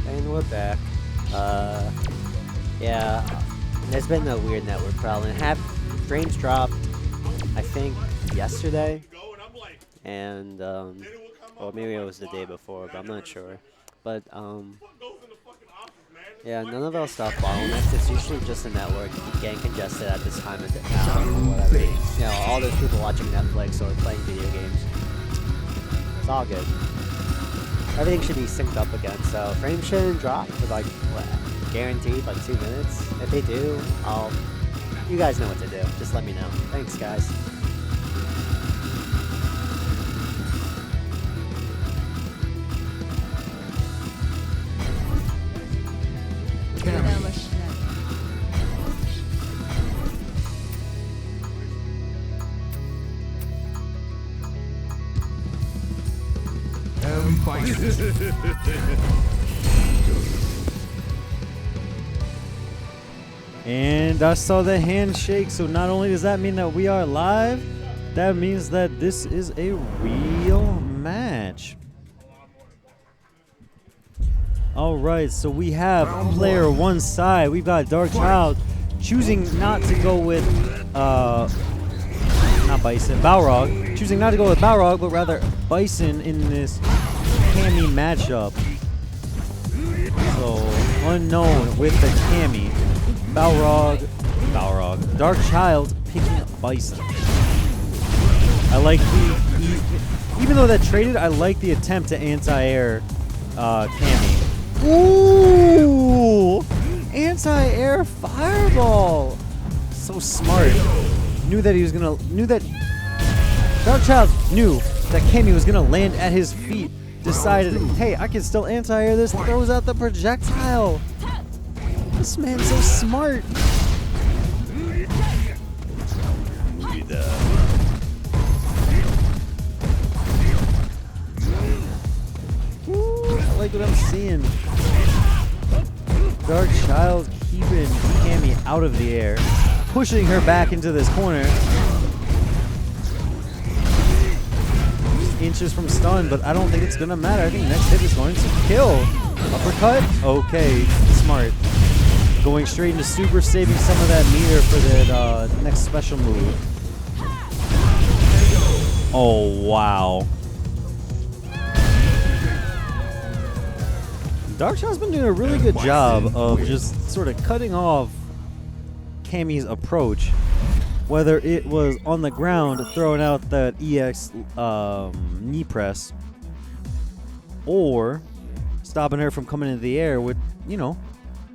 And we're back. Yeah, there's been a weird network problem. Frames dropped, I think, yesterday, and or maybe it was the day before, but I'm not sure. But yeah, none of our stuff bottlenecks. It's usually just the network getting congested at this time of the hour or whatever. You know, all those people watching Netflix or playing video games. It's all good. Everything should be synced up again, so frames shouldn't drop for like, what, guaranteed like 2 minutes. If they do, you guys know what to do. Just let me know. Thanks, guys. And I saw the handshake, so not only does that mean that we are live, that means that this is a real match. Alright, so we have player one side. We've got Dark Child choosing not to go with, not Bison, Balrog. Choosing not to go with Balrog, but rather Bison in this Cammy matchup. So, unknown with the Cammy. Balrog, Dark Child picking up Bison. I like even though that traded, I like the attempt to anti-air Cammy. Ooh! Anti-air fireball! So smart. Knew that Dark Child knew that Cammy was gonna land at his feet. Decided, hey, I can still anti-air this, throws out the projectile. This man's so smart. Ooh, I like what I'm seeing. Dark Child keeping Cammy out of the air, pushing her back into this corner. Inches from stun, but I don't think it's gonna matter. I think next hit is going to kill. Uppercut? Okay, smart. Going straight into super, saving some of that meter for the next special move. Oh, wow. Dark Child's been doing a really good job of just sort of cutting off Cammy's approach. Whether it was on the ground, throwing out that EX knee press, or stopping her from coming into the air with, you know,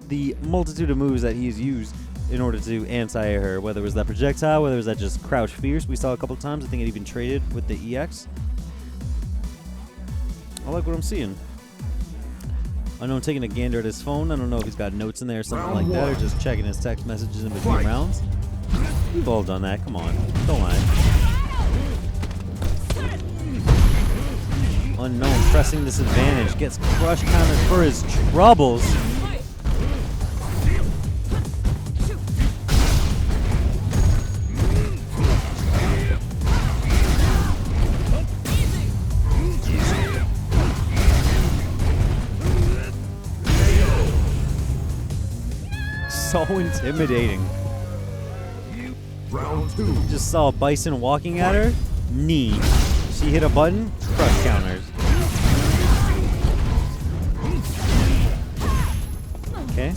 the multitude of moves that he's used in order to anti-air her, whether it was that projectile, whether it was that just crouch fierce we saw a couple times. I think it even traded with the EX. I like what I'm seeing. I know I'm taking a gander at his phone. I don't know if he's got notes in there or something like that, or just checking his text messages in between rounds. We've all done that. Come on. Don't lie. Unknown pressing this advantage. Gets crush countered for his troubles. So intimidating. Round two. Just saw Bison walking at her. Knee. She hit a button. Crush counters. Okay.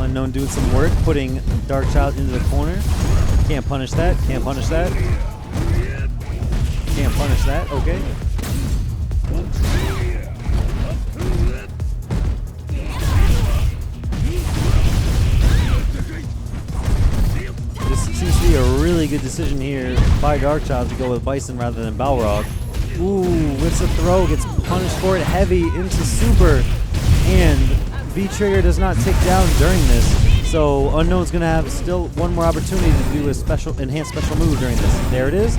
Unknown doing some work, putting Dark Child into the corner. Can't punish that. Can't punish that. Can't punish that. Okay. This seems to be a really good decision here by Dark Child to go with Bison rather than Balrog. Ooh, whips a throw, gets punished for it heavy into super, and V-Trigger does not tick down during this. So Unknown's gonna have still one more opportunity to do a special enhanced special move during this. There it is.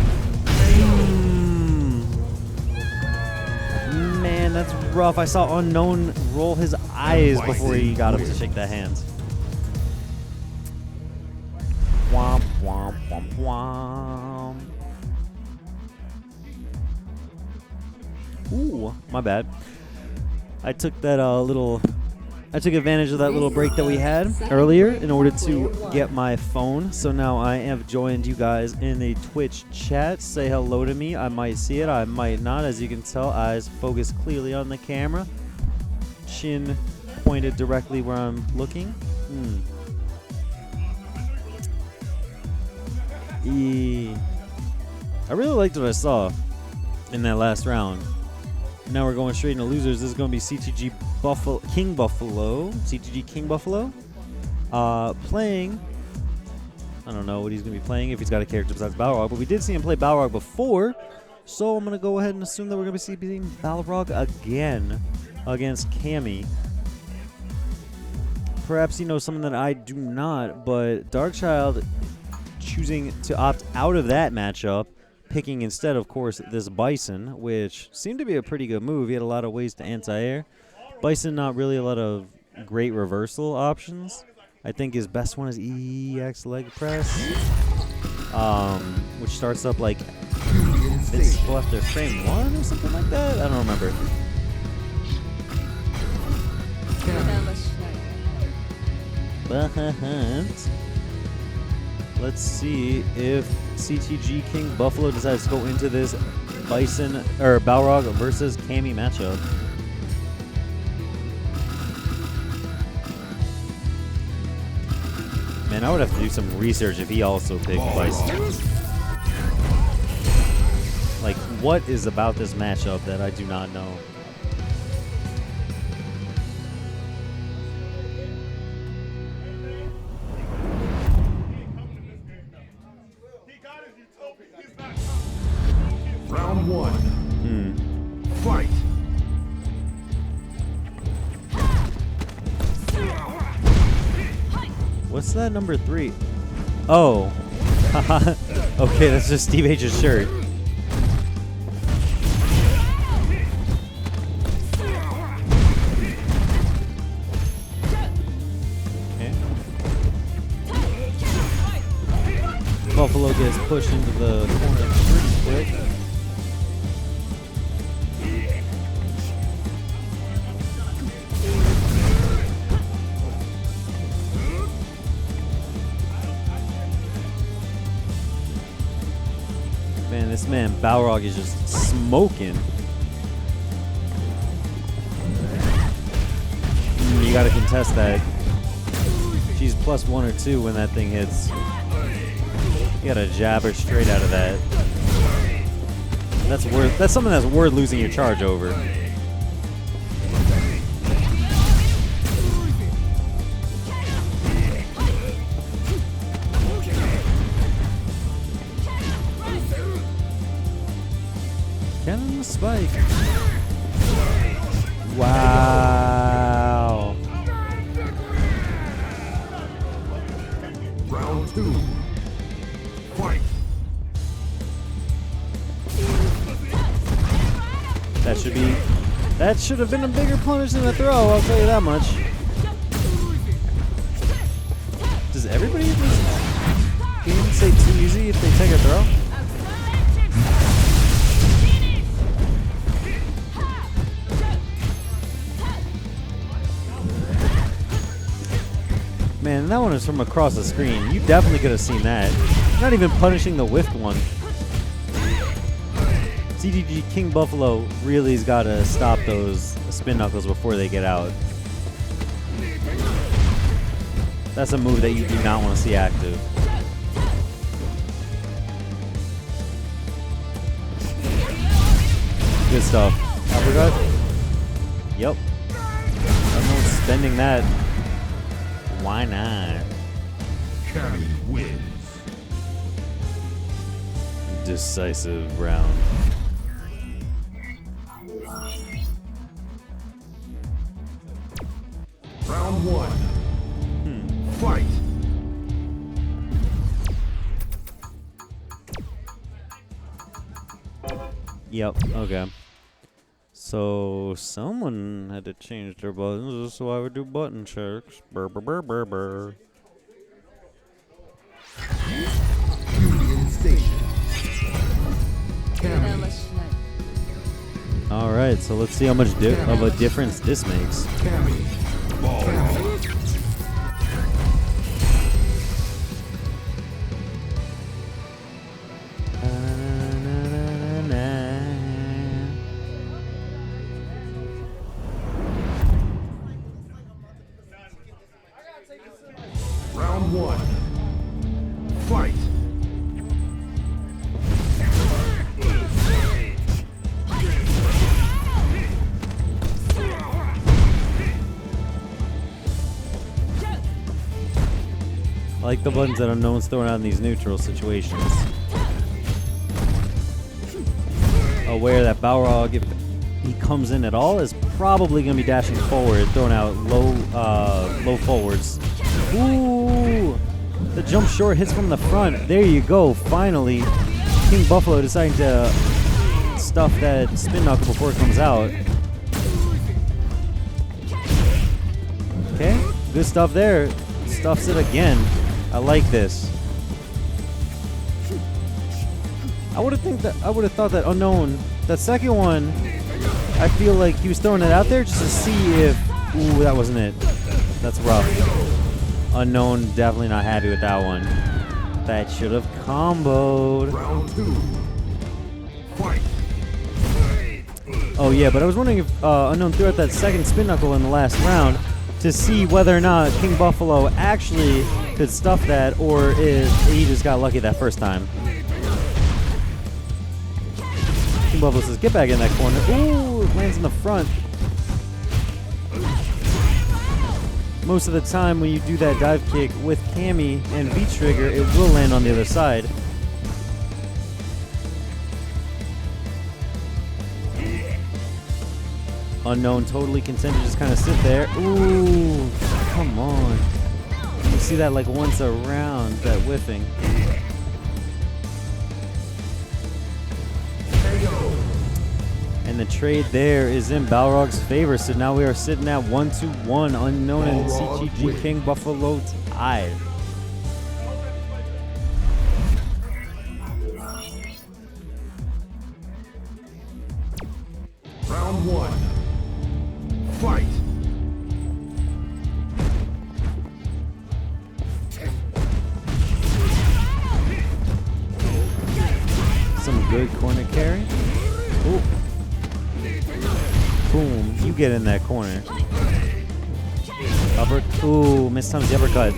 Man, that's rough. I saw Unknown roll his eyes before he got up to shake that hand. Womp, womp, womp, womp. Ooh, my bad. I took that I took advantage of that little break that we had earlier in order to get my phone. So now I have joined you guys in a Twitch chat. Say hello to me. I might see it, I might not. As you can tell, eyes focused clearly on the camera. Chin pointed directly where I'm looking. I really liked what I saw in that last round. Now we're going straight into losers. This is going to be CTG King Buffalo. CTG King Buffalo. Playing. I don't know what he's going to be playing if he's got a character besides Balrog, but we did see him play Balrog before. So I'm going to go ahead and assume that we're going to be seeing Balrog again against Cammy. Perhaps he knows something that I do not, but Darkchild choosing to opt out of that matchup, picking instead, of course, this Bison, which seemed to be a pretty good move. He had a lot of ways to anti-air. Bison, not really a lot of great reversal options. I think his best one is EX leg press, which starts up like it's after frame 1 or something like that. I don't remember. But let's see if CTG King Buffalo decides to go into this Bison or Balrog versus Cammy matchup. Man, I would have to do some research if he also picked Bison. Like, what is about this matchup that I do not know? Round 1. Fight. What's that number 3? Oh. Okay, that's just Steve H's shirt. Okay. Buffalo gets pushed into the corner pretty quick. Man, this man Balrog is just smoking. You gotta contest that. She's plus 1 or 2 when that thing hits. You gotta jab her straight out of that. That's something that's worth losing your charge over. Cannon spike. Wow. Round 2. Fight. That should have been a bigger punish than a throw, I'll tell you that much. Does everybody in this game say too easy if they take a throw? Man, that one is from across the screen. You definitely could have seen that. Not even punishing the whiffed one. CTG King Buffalo really has got to stop those spin knuckles before they get out. That's a move that you do not want to see active. Good stuff. Uppercut. Yep. I'm spending that. Why not? Cammy wins. Decisive round. Round one. Fight. Yep, okay. So, someone had to change their buttons. This is why we do button checks. Brr, brr, brr, brr, brr. Union Station. Cammy. Alright, so let's see how much of a difference this makes. Cammy. Ball. Cammy. Round one. Fight. I like the buttons that Unknown's throwing out in these neutral situations. Aware that Balrog, if he comes in at all, is probably going to be dashing forward, throwing out low forwards. Ooh! The jump short hits from the front. There you go, finally. King Buffalo deciding to stuff that spin knuckle before it comes out. Okay, good stuff there. Stuffs it again. I like this. I would have thought that Unknown, that second one, I feel like he was throwing it out there just to see if. Ooh, that wasn't it. That's rough. Unknown, definitely not happy with that one. That should have comboed. Round two. Fight. Oh yeah, but I was wondering if Unknown threw out that second spin knuckle in the last round to see whether or not King Buffalo actually could stuff that, or if he just got lucky that first time. King Buffalo says, get back in that corner. Ooh, it lands in the front. Most of the time when you do that dive kick with Cammy and V-Trigger, it will land on the other side. Unknown totally content to just kind of sit there. Ooh, come on. You see that like once around, that whiffing. And the trade there is in Balrog's favor, so now we are sitting at 1-1. Unknown and CTG King Buffalo tied. Round one. Fight. Some good corner carry. Ooh. Boom. You get in that corner. Ooh, mistimes the uppercut.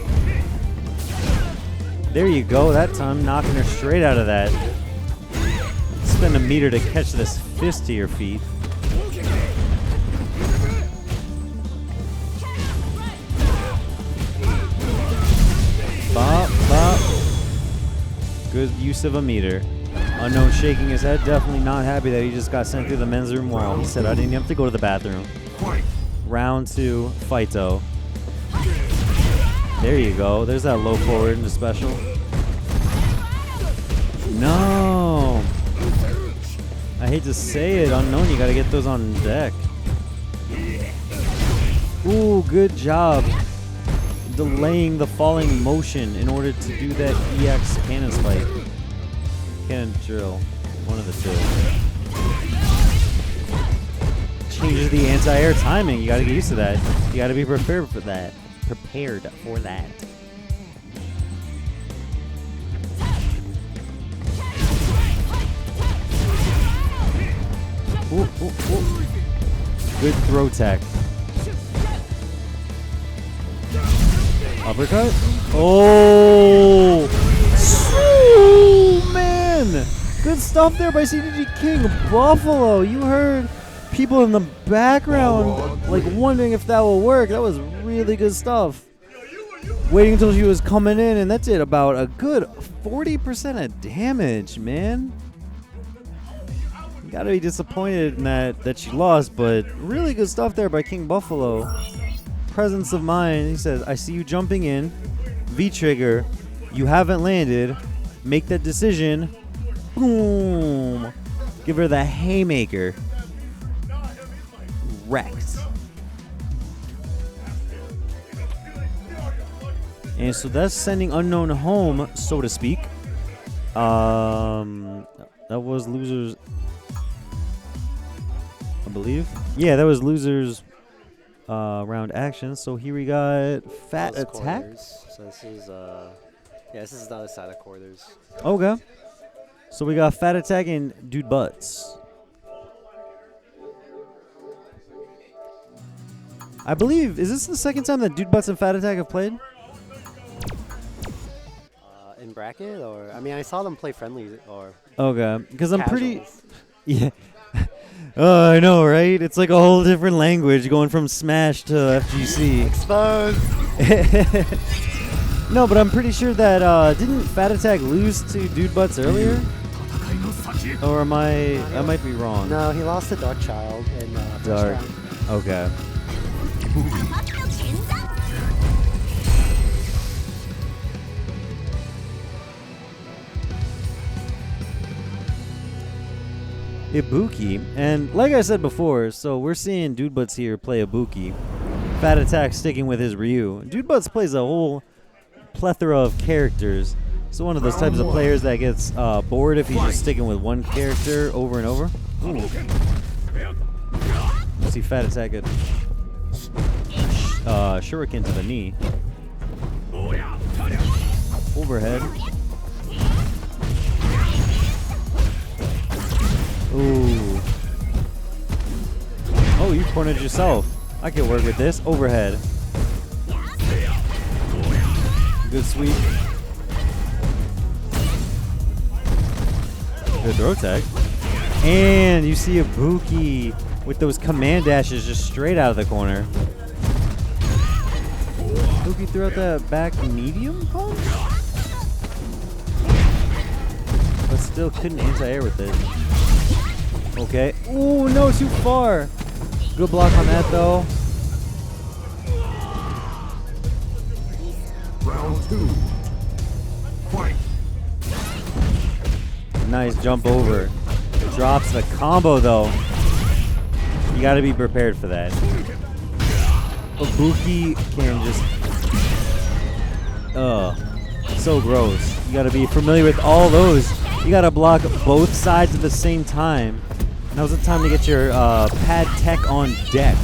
There you go. That time knocking her straight out of that. Spend a meter to catch this fist to your feet. Bop, bop. Good use of a meter. Unknown shaking his head, definitely not happy that he just got sent through the men's room wall. He said, I didn't have to go to the bathroom. Round two, Fighto. There you go. There's that low forward in the special. No. I hate to say it, Unknown, you gotta get those on deck. Ooh, good job. Delaying the falling motion in order to do that EX cannon spike. Cannon drill. One of the two. Changes the anti-air timing. You gotta get used to that. You gotta be prepared for that. Prepared for that. Ooh, ooh, ooh. Good throw tech. Uppercut. Oh! Ooh, man! Good stuff there by CTG King Buffalo. You heard people in the background like wondering if that will work. That was really good stuff. Waiting until she was coming in, and that did about a good 40% of damage, man. You gotta be disappointed in that she lost, but really good stuff there by King Buffalo. presence of mind. He says, I see you jumping in. V-trigger. You haven't landed. Make that decision. Boom. Give her the haymaker. Wrecked. And so that's sending Unknown home, so to speak. That was losers, I believe. Yeah, that was losers round action. So here we got Fat Those Attack. quarters. So this is this is the other side of quarters. Okay. So we got Fat Attack and Dude Butts. I believe, is this the second time that Dude Butts and Fat Attack have played? In bracket, or I mean, I saw them play friendly or Okay, because I'm pretty, casuals. yeah. Oh, I know, right? It's like a whole different language going from Smash to FGC. Exposed. No, but I'm pretty sure that didn't Fat Attack lose to Dude Butts earlier? Or am I might be wrong. No, he lost to Dark Child in first Dark. round. Okay. Ibuki, and like I said before, so we're seeing Dude Butts here play Ibuki. Fat Attack sticking with his Ryu. Dude Butts plays a whole plethora of characters. So one of those types of players that gets bored if he's just sticking with one character over and over. Ooh. See Fat Attack get shuriken to the knee. Overhead. Ooh. Oh, you cornered yourself. I can work with this. Overhead. Good sweep. Good throw tag. And you see Ibuki with those command dashes just straight out of the corner. Ibuki threw out that back medium punch? But still couldn't anti-air with it. Okay. Ooh, no, too far. Good block on that, though. Round 2. Fight. Nice jump over. Drops the combo, though. You got to be prepared for that. Ibuki can just... so gross. You got to be familiar with all those. You got to block both sides at the same time. Now's the time to get your pad tech on deck.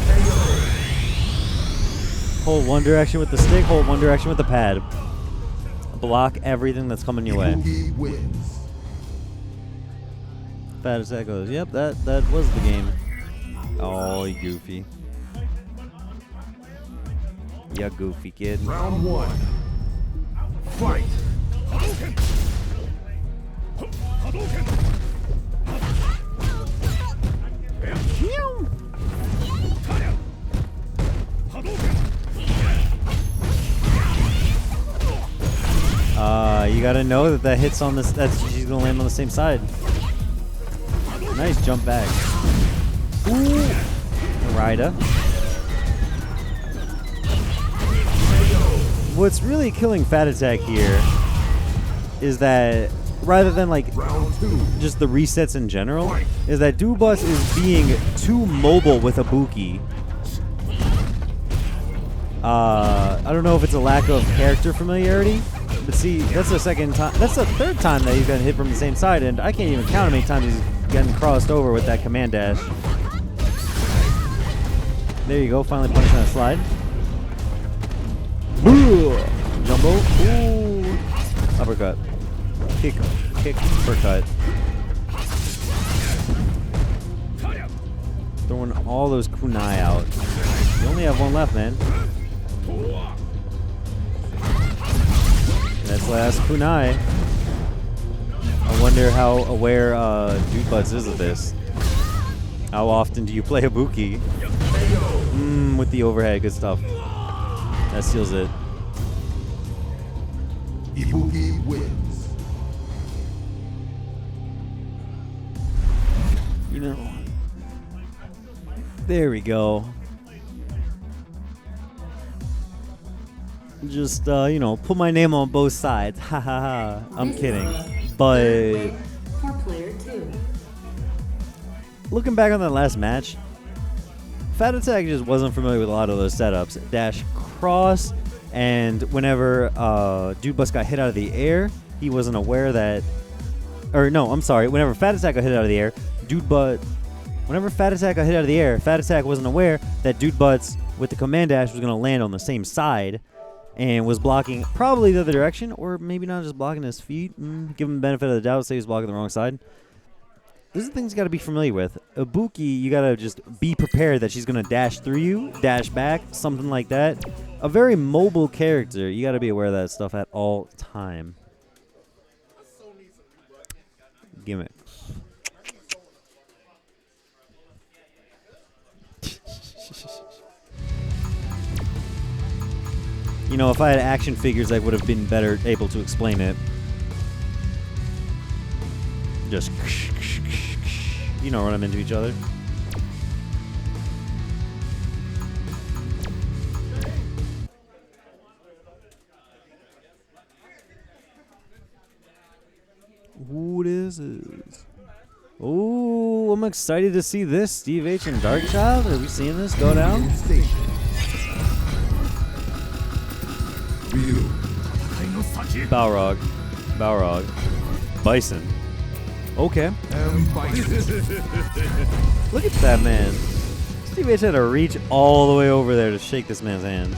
Hold one direction with the stick, hold one direction with the pad. Block everything that's coming your way. Ibuki wins. Fat Attack goes, yep, that was the game. Oh, you goofy. You goofy kid. Round 1. Fight. You gotta know that hits on this. She's gonna land on the same side. Nice jump back. Ooh, Rida. What's really killing Fat Attack here is that rather than like Round 2. just the resets in general, is that Dude Butts is being too mobile with Ibuki. I don't know if it's a lack of character familiarity, but see, that's the second time, that's the third time that he's gotten hit from the same side, and I can't even count how many times he's getting crossed over with that command dash. There you go, finally punishing that slide. Boo! Jumbo. Ooh. Uppercut. Kick, uppercut. Throwing all those kunai out. You only have one left, man. That's last kunai. I wonder how aware Dude Butts is of this. How often do you play Ibuki? With the overhead, good stuff. That seals it. Ibuki wins. You know. There we go. just you know, put my name on both sides. Ha ha ha. I'm kidding. But For player 2. looking back on that last match, Fat Attack just wasn't familiar with a lot of those setups. Dash cross, and whenever Dude Bus got hit out of the air, he wasn't aware that. Or no, I'm sorry. Whenever Fat Attack got hit out of the air, whenever Fat Attack got hit out of the air, Fat Attack wasn't aware that Dude Butts with the command dash was going to land on the same side, and was blocking probably the other direction, or maybe not just blocking his feet. Give him the benefit of the doubt, say he's blocking the wrong side. These are things you got to be familiar with. Ibuki, you got to just be prepared that she's going to dash through you, dash back, something like that. A very mobile character. You got to be aware of that stuff at all time. Gimmick. You know, if I had action figures, I would have been better able to explain it. Just, you know, run them into each other. Who is this? Oh, I'm excited to see this. Steve H and Darkchild. Are we seeing this go down? Station. Ryu. Balrog. Bison. Okay. And Bison. Look at that man. Steve H had to reach all the way over there to shake this man's hand.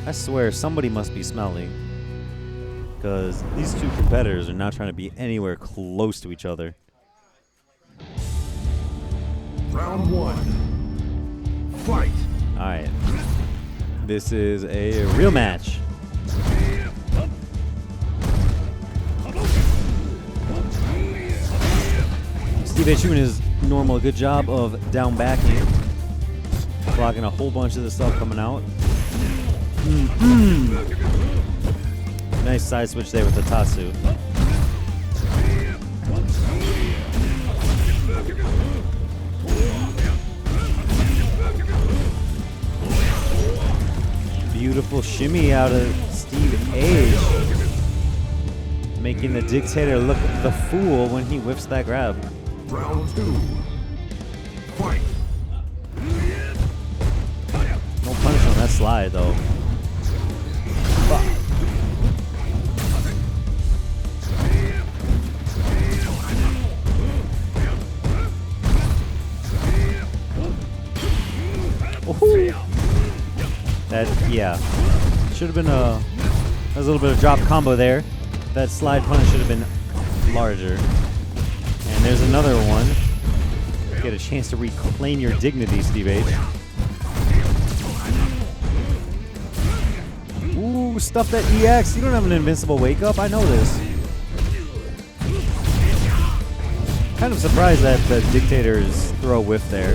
I swear somebody must be smelly. Because these two competitors are not trying to be anywhere close to each other. Round 1. Fight. Alright. This is a real match. Steve H doing his normal good job of down backing. Blocking a whole bunch of the stuff coming out. Nice side switch there with the Tatsu. Beautiful shimmy out of Steve H. Making the Dictator look the fool when he whiffs that grab. Round 2. Fight. No punish on that slide though. Ooh. That, yeah. Should have been a little bit of drop combo there. That slide punish should have been larger. And there's another one. Get a chance to reclaim your dignity, Steve H. Ooh, stuff that EX. You don't have an invincible wake up. I know this. Kind of surprised that the Dictator's throw whiff there.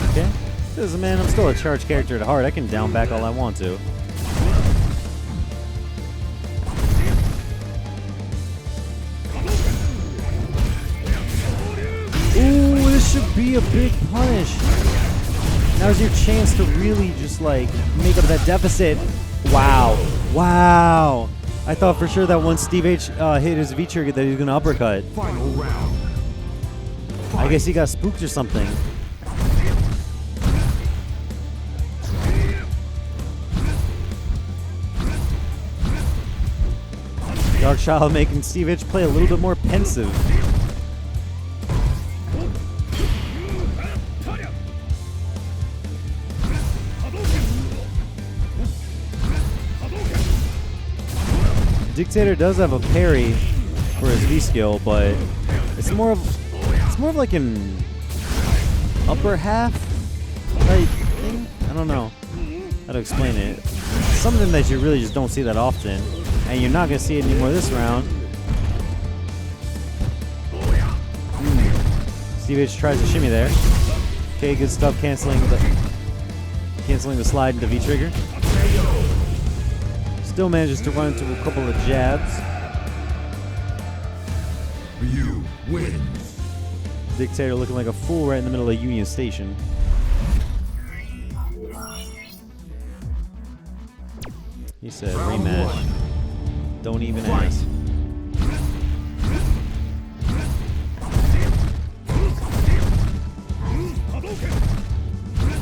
Okay. This is, man, I'm still a charged character at heart. I can down back all I want to. Ooh, this should be a big punish. Now's your chance to really just, like, make up that deficit. Wow. Wow. I thought for sure that once Steve H hit his V-trigger that he was going to uppercut. Final round. I guess he got spooked or something. Darkchild making Steve H play a little bit more pensive. Dictator does have a parry for his V skill, but it's more of like an upper half type thing. I don't know how to explain it. Something that you really just don't see that often, and you're not gonna see it anymore this round. Steve H tries to shimmy there. Okay, good stuff, canceling the slide into V trigger. Still manages to run into a couple of jabs. Ryu wins. Dictator looking like a fool right in the middle of Union Station. He said rematch. Don't even ask.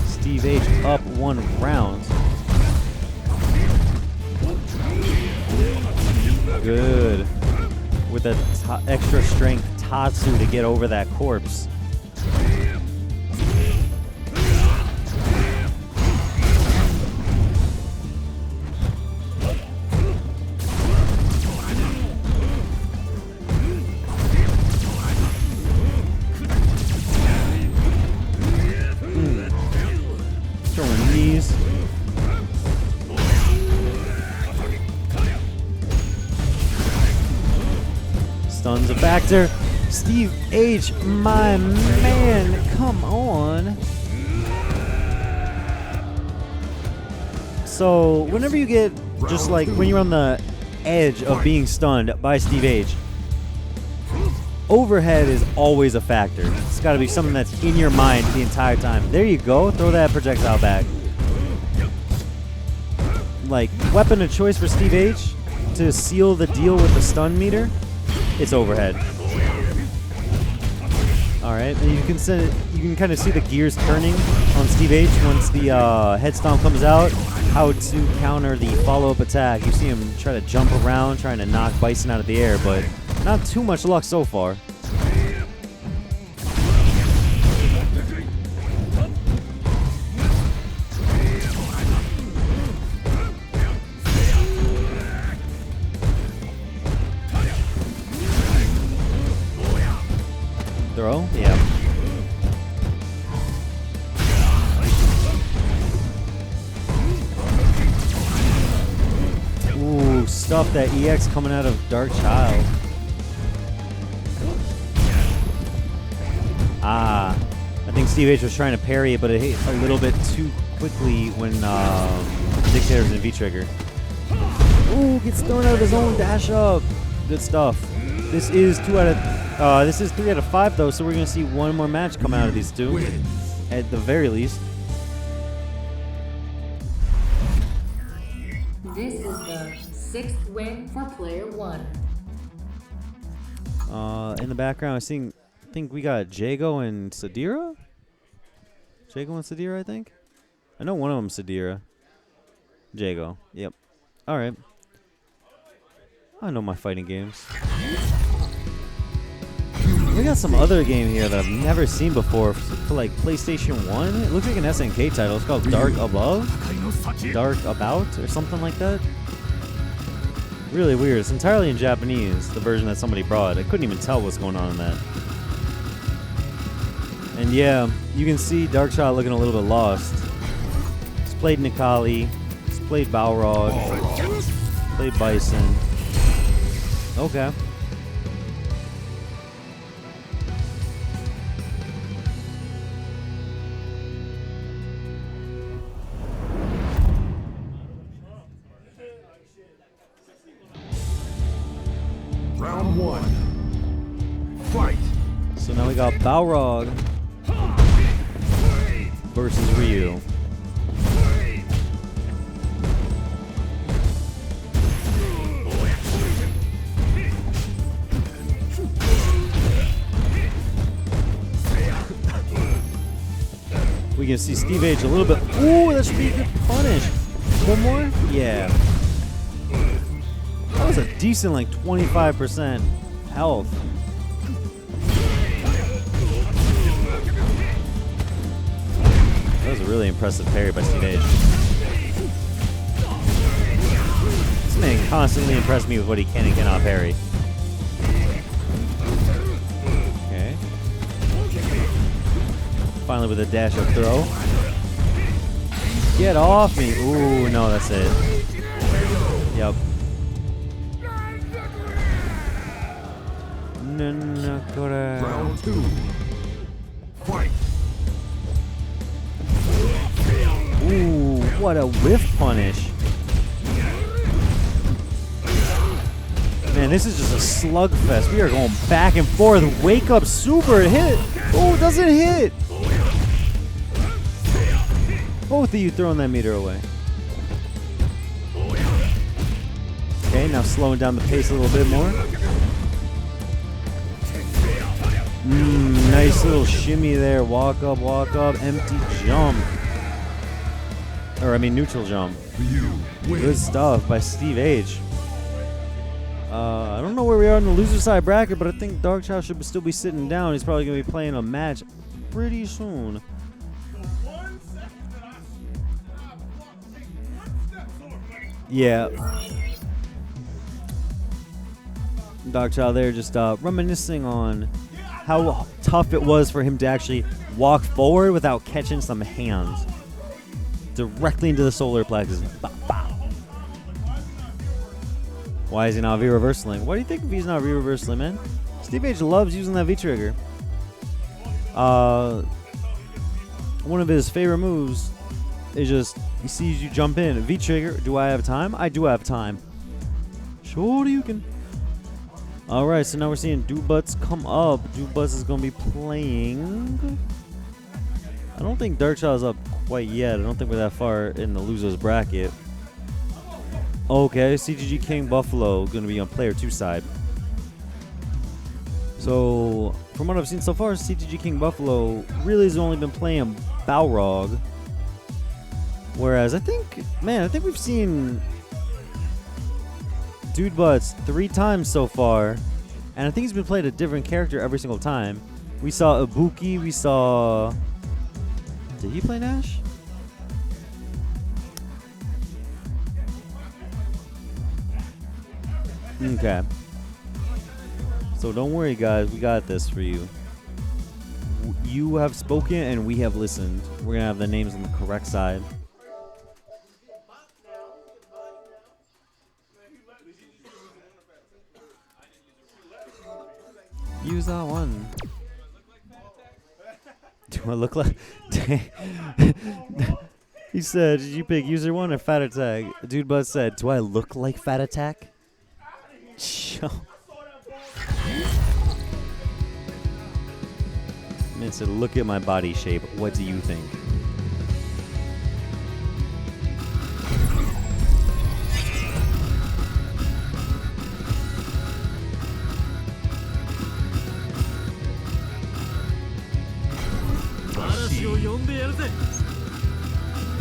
Steve H up 1 round. Good. With that extra strength Tatsu to get over that corpse. Throwing knees. Stun's a factor. Steve H, my man, come on. So, whenever you get, just like when you're on the edge of being stunned by Steve H, overhead is always a factor. It's got to be something that's in your mind the entire time. There you go. Throw that projectile back. Like, weapon of choice for Steve H to seal the deal with the stun meter, it's overhead. All right, and you can kind of see the gears turning on Steve H once the head stomp comes out. How to counter the follow-up attack. You see him try to jump around, trying to knock Bison out of the air, but not too much luck so far. Throw? Yeah. Ooh, stuff that EX coming out of Dark Child. Ah, I think Steve H was trying to parry it, but it hit a little bit too quickly when Dictator was in V-Trigger. Ooh, gets thrown out of his own dash up. Good stuff. This is 3 out of 5 though, so we're gonna see one more match come out of these two, at the very least. This is the 6th win for player 1. In the background, I think we got Jago and Sadira. Jago and Sadira, I think. I know one of them Sadira. Jago. Yep. All right. I know my fighting games. We got some other game here that I've never seen before for like PlayStation 1. It looks like an SNK title. It's called Dark Above? Dark About? Or something like that. Really weird. It's entirely in Japanese, the version that somebody brought. I couldn't even tell what's going on in that. And yeah, you can see Darkshot looking a little bit lost. He's played Nikali. He's played Balrog. Played Bison. Okay. Round 1. Fight. So now we got Balrog versus Ryu. We can see Steve H a little bit. Ooh, that should be a good punish. One more? Yeah. That was a decent, like 25% health. That was a really impressive parry by Steve H. This man constantly impressed me with what he can and cannot parry. Okay. Finally with a dash up throw. Get off me. Ooh, no, that's it. Yep. Round 2. Fight. Ooh, what a whiff punish. Man, this is just a slugfest. We are going back and forth. Wake up super hit. Oh, doesn't hit. Both of you throwing that meter away. Okay, now slowing down the pace a little bit more. Nice little shimmy there. Walk up, empty jump. Or, I mean, neutral jump. Good stuff by Steve H. I don't know where we are in the loser side bracket, but I think Darkchild should still be sitting down. He's probably going to be playing a match pretty soon. Yeah. Darkchild there just reminiscing on how tough it was for him to actually walk forward without catching some hands. Directly into the solar plexus. Bow, bow. Why is he not V-reversaling? Why do you think he's not V-reversaling, man? Steve H loves using that V-trigger. One of his favorite moves is just, he sees you jump in. V-trigger, do I have time? I do have time. Sure you can. Alright, so now we're seeing Dude Butts come up. Dude Butts is going to be playing. I don't think Darkchild's up quite yet. I don't think we're that far in the losers bracket. Okay, CGG King Buffalo going to be on player 2 side. So, from what I've seen so far, CGG King Buffalo really has only been playing Balrog. Whereas I think we've seen Dude Butts 3 times so far. And I think he's been playing a different character every single time. We saw Ibuki, we saw... Did he play Nash? Okay. So don't worry, guys. We got this for you. You have spoken and we have listened. We're going to have the names on the correct side. Use that one. Do I look like... He said, did you pick user 1 or Fat Attack? Dude Buzz said, do I look like Fat Attack? Man said, look at my body shape. What do you think?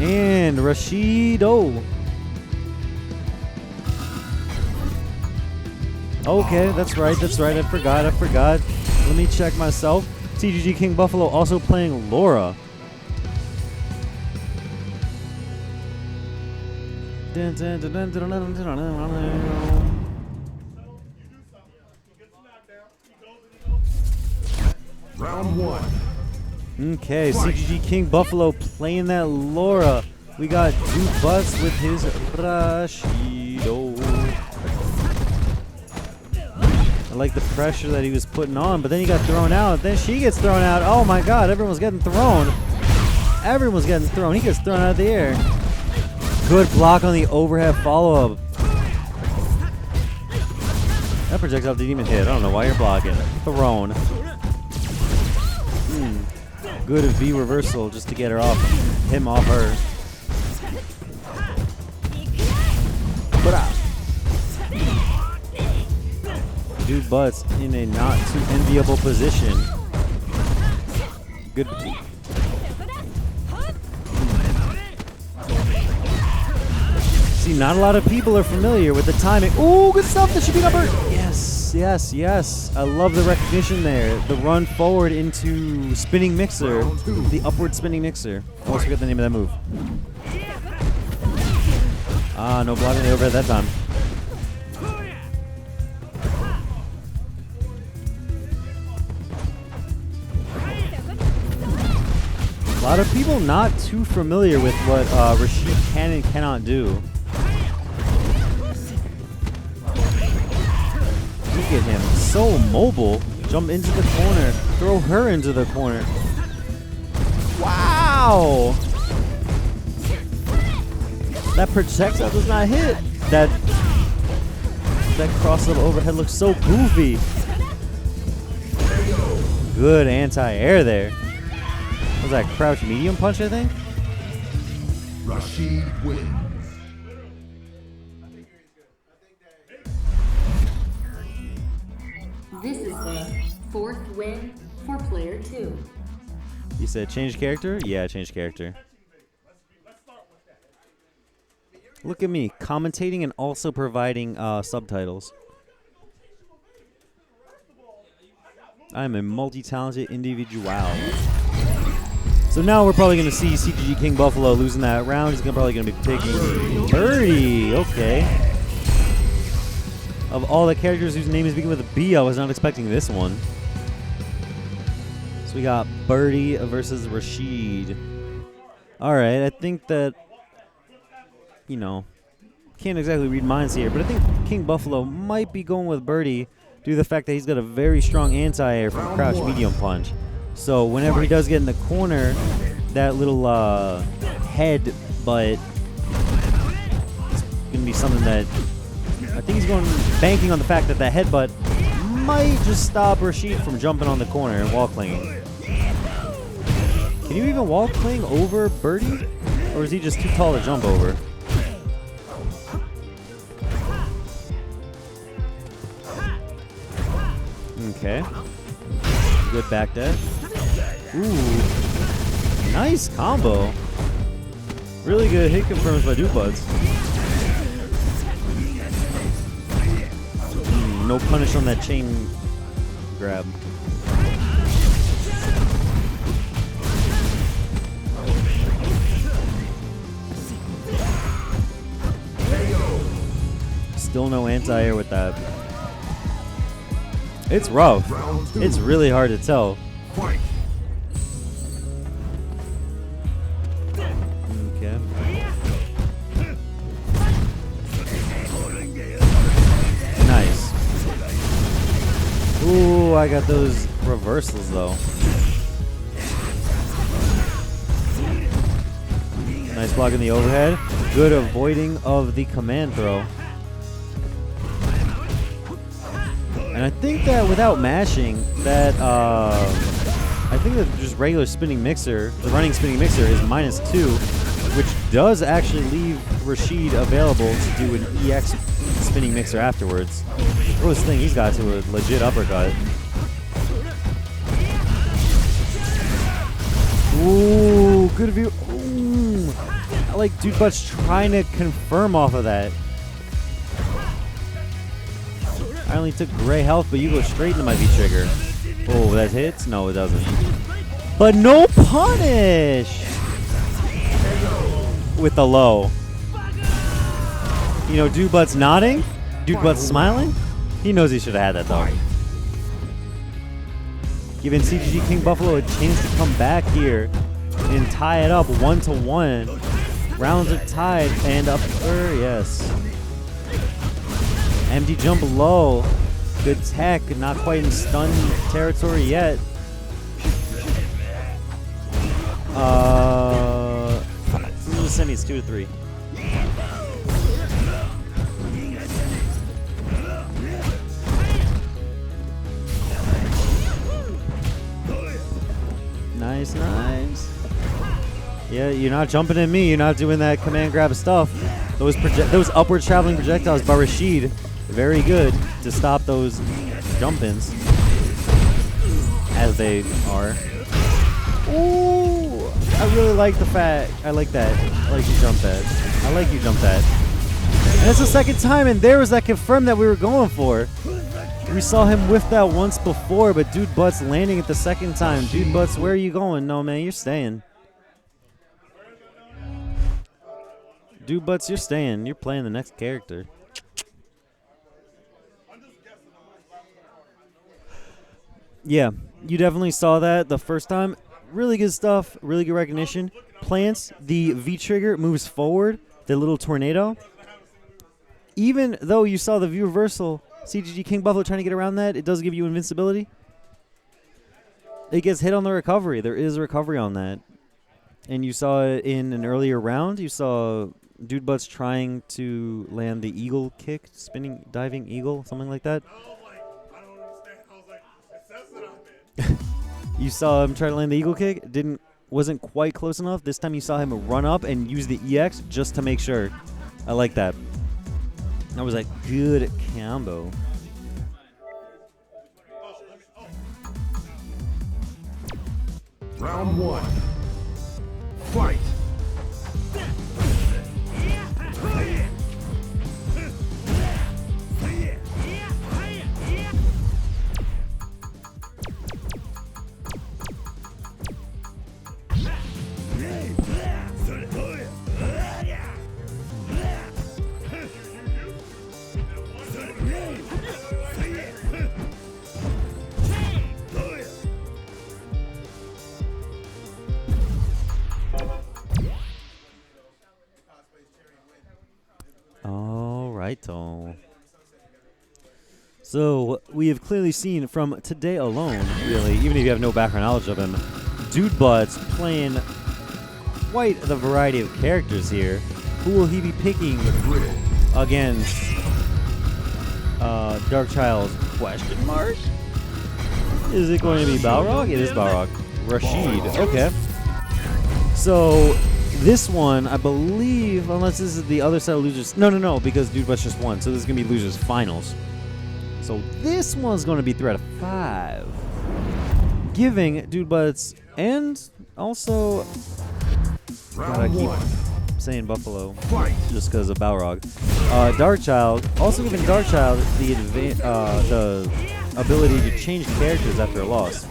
And Rashido. Okay, that's right. I forgot. Let me check myself. CGG King Buffalo also playing Laura. Round 1. Okay, CGG King Buffalo playing that Laura. We got Dude Butts with his Rashido. I like the pressure that he was putting on, but then he got thrown out. Then she gets thrown out. Oh my god, everyone's getting thrown. Everyone's getting thrown. He gets thrown out of the air. Good block on the overhead follow-up. That projectile didn't even hit. I don't know why you're blocking. Thrown. Good V reversal just to get her off him off her. Dude Butts in a not too enviable position. Good. See, not a lot of people are familiar with the timing. Ooh, good stuff. That should be number. Yes. I love the recognition there. The run forward into spinning mixer. The upward spinning mixer. I almost forget the name of that move. Ah, no blocking the overhead that time. A lot of people not too familiar with what Rashid can and cannot do. Look at him, so mobile. Jump into the corner, throw her into the corner. Wow! That projectile does not hit. That cross-up overhead looks so goofy. Good anti-air there. Was that crouch medium punch, I think? Rashid wins. 4th win for player 2. You said change character? Yeah, change character. Look at me, commentating and also providing subtitles. I'm a multi-talented individual. So now we're probably going to see CGG King Buffalo losing that round. He's probably going to be picking Birdie. Okay. Of all the characters whose name is beginning with a B, I was not expecting this one. So we got Birdie versus Rashid. All right, I think that, you know, can't exactly read minds here, but I think King Buffalo might be going with Birdie due to the fact that he's got a very strong anti-air from Crouch Medium Punch. So whenever he does get in the corner, that little head butt is going to be something that I think he's going banking on the fact that that headbutt might just stop Rashid from jumping on the corner and wall clinging. Can you even wall cling over Birdie? Or is he just too tall to jump over? Okay. Good back dash. Ooh. Nice combo. Really good hit confirms by Dude Buds. No punish on that chain grab. Still no anti-air with that. It's rough. It's really hard to tell. Fight. Okay. Nice. Ooh, I got those reversals though. Nice block in the overhead. Good avoiding of the command throw. And I think that without mashing, that I think that just regular spinning mixer, the running spinning mixer is -2, which does actually leave Rashid available to do an EX spinning mixer afterwards. Closest thing he's got to a legit uppercut. Ooh, good view. Ooh. I like Dude Butts trying to confirm off of that. I only took gray health, but you go straight into my V-trigger. Oh, that hits? No, it doesn't. But no punish! With the low. You know, Dude Butt's nodding. Dude Butt's smiling. He knows he should have had that, though. Giving CGG King Buffalo a chance to come back here and tie it up 1-1. Rounds are tied and up there, yes. Empty jump low. Good tech. Not quite in stun territory yet. Semis 2-3. Nice, nice. Yeah, you're not jumping at me. You're not doing that command grab stuff. Those upward traveling projectiles by Rashid. Very good to stop those jump-ins, as they are. Ooh, I really like the fact. I like that. I like you jumped that. I like you jumped that. And it's the second time, and there was that confirm that we were going for. We saw him whiff that once before, but Dude Butts landing it the second time. Dude Butts, where are you going? No, man, you're staying. Dude Butts, you're staying. You're playing the next character. Yeah, you definitely saw that the first time. Really good stuff. Really good recognition. Plants, the V-trigger moves forward. The little tornado. Even though you saw the V reversal, CGG King Buffalo trying to get around that, it does give you invincibility. It gets hit on the recovery. There is a recovery on that. And you saw it in an earlier round. You saw Dude Butts trying to land the eagle kick, spinning, diving eagle, something like that. You saw him try to land the eagle kick. Wasn't quite close enough. This time you saw him run up and use the EX just to make sure. I like that. That was a good combo. Round 1. Fight. All right, so we have clearly seen from today alone, really, even if you have no background knowledge of him, Dude Butts playing quite the variety of characters here. Who will he be picking against Darkchild's question mark? Is it going to be Balrog? It is Balrog. Rashid. Okay. So this one, I believe, unless this is the other side of losers. No, because Dude Butts just won. So this is going to be losers finals. So this one's going to be 3 out of 5. Giving Dude Butts and also gotta Round keep 1. saying Buffalo Fight. just because of Balrog. Darkchild, also giving Darkchild the ability to change characters after a loss.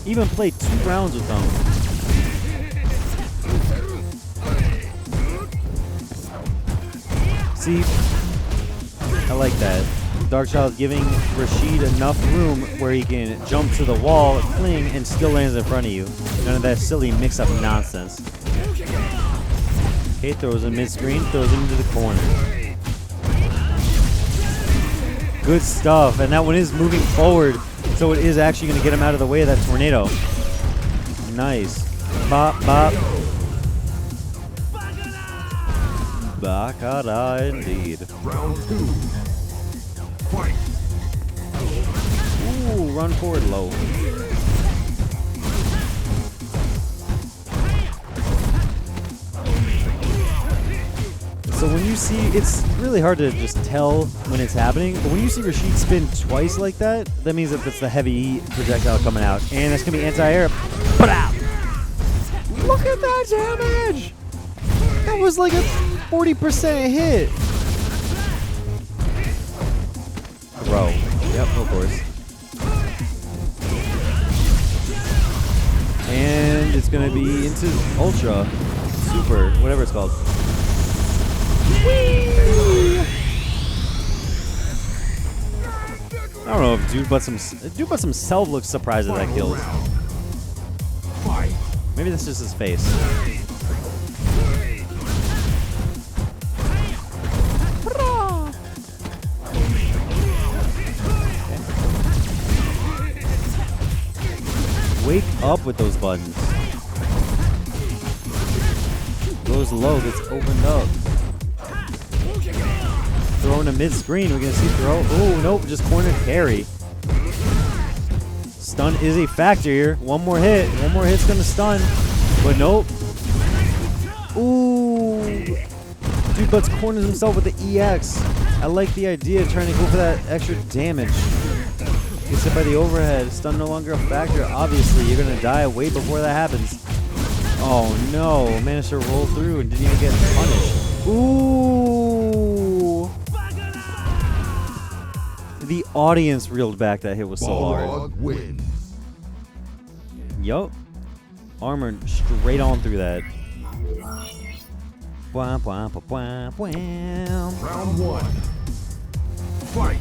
Even play 2 rounds with them. See, I like that. Darkchild giving Rashid enough room where he can jump to the wall, fling, and still lands in front of you. None of that silly mix-up nonsense. Okay, throws him mid-screen, throws him into the corner. Good stuff, and that one is moving forward, so it is actually going to get him out of the way of that tornado. Nice. Bop, bop. Bakara indeed. Round 2. Fight. Ooh, run forward low. So when you see, it's really hard to just tell when it's happening, but when you see Rashid spin twice like that, that means that that's the heavy projectile coming out. And that's going to be anti-air. Look at that damage! That was like a 40% hit. Bro. Yep, of course. And it's going to be into Ultra, Super, whatever it's called. I don't know if Dude Butts himself looks surprised at that kill. Fight. Maybe that's just his face. Wake up with those buttons. Goes low, gets opened up. Throwing a mid-screen, we're going to see throw. Oh, nope, just corner carry. Stun is a factor here. One more hit's going to stun. But nope. Ooh. Dude Butts corners himself with the EX. I like the idea of trying to go for that extra damage. Gets hit by the overhead. Stun no longer a factor. Obviously, you're going to die way before that happens. Oh no. Managed to roll through and didn't even get punished. Ooh. The audience reeled back. That hit was so hard. Balrog wins. Yup. Armored straight on through that. Bwah, bwah, bwah, bwah, bwah. Round 1. Fight.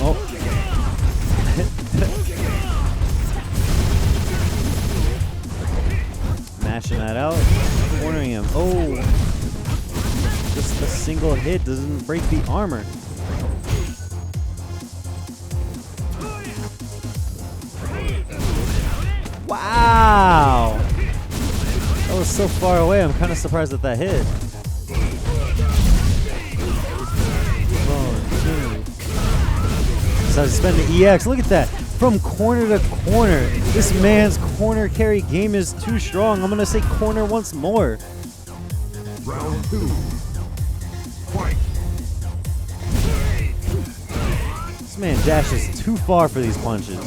Oh. Mashing that out. Cornering him. Oh. Just a single hit doesn't break the armor. Wow. That was so far away. I'm kind of surprised that hit. 1, 2. So I spend the EX. Look at that. From corner to corner. This man's corner carry game is too strong. I'm going to say corner once more. Round 2. Fight. This man dashes too far for these punches.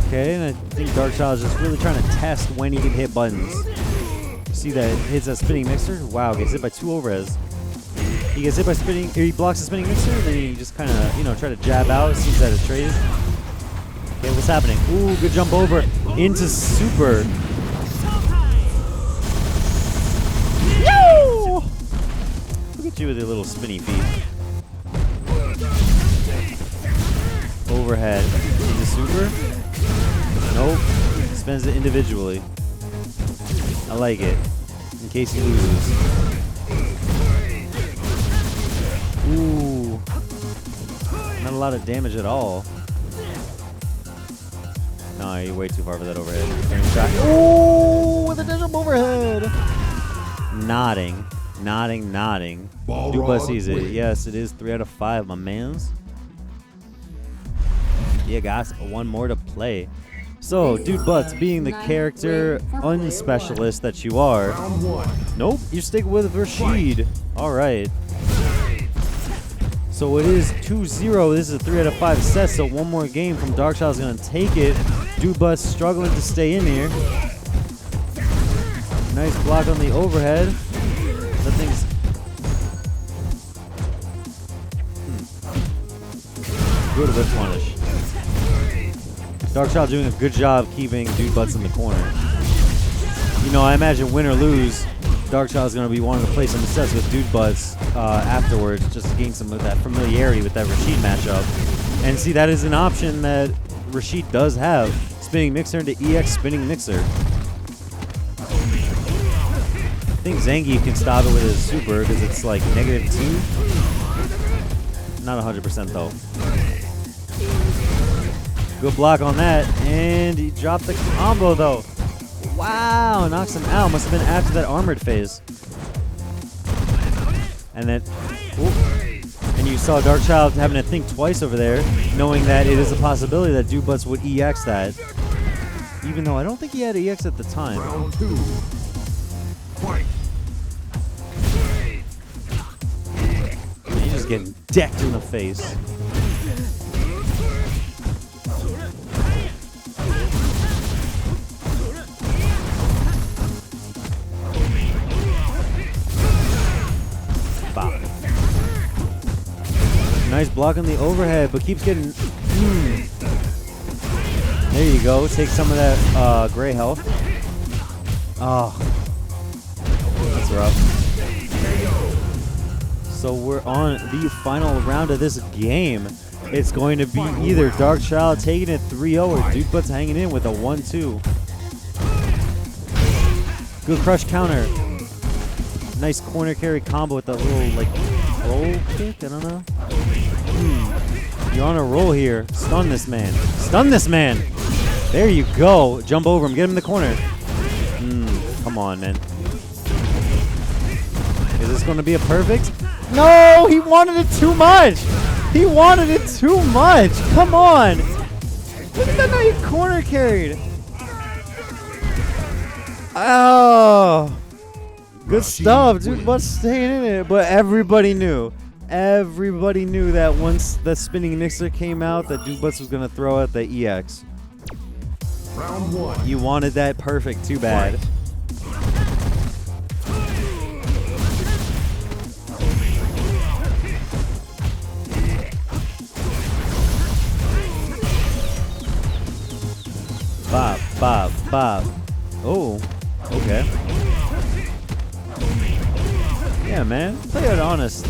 Okay, and I think Darkchild is just really trying to test when he can hit buttons. See that it hits a spinning mixer? Wow, gets hit by 2 overheads. He gets hit by spinning, or he blocks a spinning mixer, then he just kind of, you know, try to jab out, sees that it's traded. Okay, what's happening? Ooh, good jump over into super. Yo! Look at you with your little spinny feet. Overhead into super. Nope. Spends it individually. I like it. In case he loses. Ooh. Not a lot of damage at all. No, you're way too far for that overhead. Ooh, with a jump overhead. Nodding. Nodding. Dupa sees it. Yes, it is 3 out of 5, my mans. Yeah, guys, 1 more to play. So, Dude Butts, being the character unspecialist that you are. Round 1. Nope, you stick with Rashid. Alright. So it is 2-0. This is a 3 out of 5 set, so 1 more game from Darkchild is going to take it. Dude Butts struggling to stay in here. Nice block on the overhead. That thing's... Good whip punish. Darkchild doing a good job keeping Dude Butts in the corner. You know, I imagine win or lose, Darkchild's going to be wanting to play some sets with Dude Butts afterwards, just to gain some of that familiarity with that Rashid matchup. And see, that is an option that Rashid does have. Spinning Mixer into EX Spinning Mixer. I think Zangief can stop it with his super because it's like -2. Not 100% though. Good block on that, and he dropped the combo though. Wow, knocks him out. Must have been after that armored phase. And then, and you saw Darkchild having to think twice over there, knowing that it is a possibility that Dude Butts would EX that. Even though I don't think he had EX at the time. Round 2. Fight. He's just getting decked in the face. Bop. Nice block on the overhead, but keeps getting... There you go. Take some of that gray health. Oh. That's rough. So we're on the final round of this game. It's going to be either Darkchild taking it 3-0 or Dude Butts hanging in with a 1-2. Good crush counter. Nice corner carry combo with that little, like, roll kick? I don't know. You're on a roll here. Stun this man. Stun this man! There you go. Jump over him. Get him in the corner. Come on, man. Is this going to be a perfect? No! He wanted it too much! He wanted it too much! Come on! Look at that how he corner carried. Oh! Good stuff. Dude Butts staying in it. But everybody knew. Everybody knew that once the spinning mixer came out, that Dude Butts was going to throw out the EX. Round 1. You wanted that perfect. Too bad. Bop, bop, bop. Oh, okay. Yeah, man. Play it honest.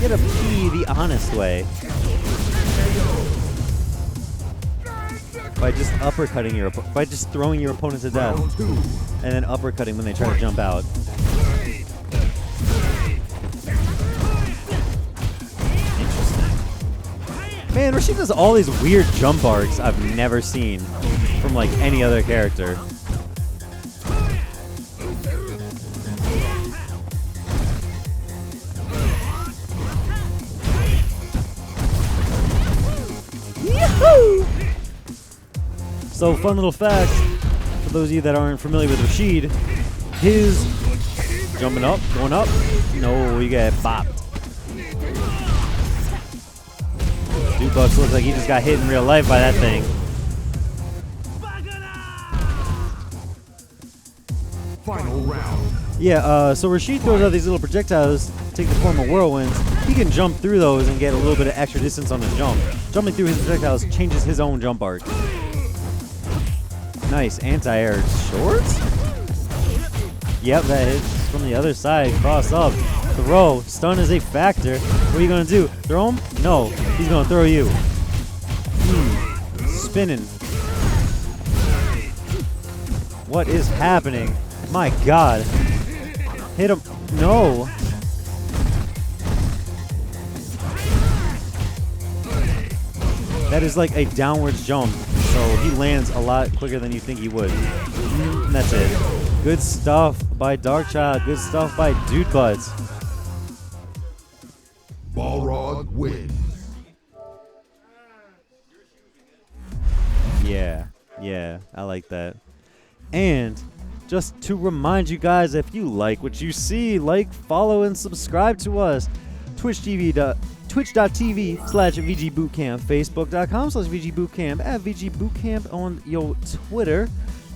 Get a P the honest way. By just uppercutting your by just throwing your opponent to death. Round 2. And then uppercutting when they try to jump out. Man, Rashid does all these weird jump arcs I've never seen from like any other character. So, fun little fact for those of you that aren't familiar with Rashid, his jumping up, going up. No, you get bopped. Dude Bucks looks like he just got hit in real life by that thing. Final round. Yeah, so Rashid throws out these little projectiles, take the form of whirlwinds. He can jump through those and get a little bit of extra distance on his jump. Jumping through his projectiles changes his own jump arc. Nice anti-air shorts? Yep, that hits from the other side. Cross up. Throw. Stun is a factor. What are you going to do? Throw him? No. He's going to throw you. Spinning. What is happening? My God. Hit him. No. That is like a downwards jump. So he lands a lot quicker than you think he would. And that's it. Good stuff by Darkchild. Good stuff by Dude Buds. Balrog wins. Yeah, I like that. And just to remind you guys, if you like what you see, like, follow, and subscribe to us. Twitch.tv/VGBootcamp, Facebook.com/VGBootcamp, at VGBootcamp on your Twitter,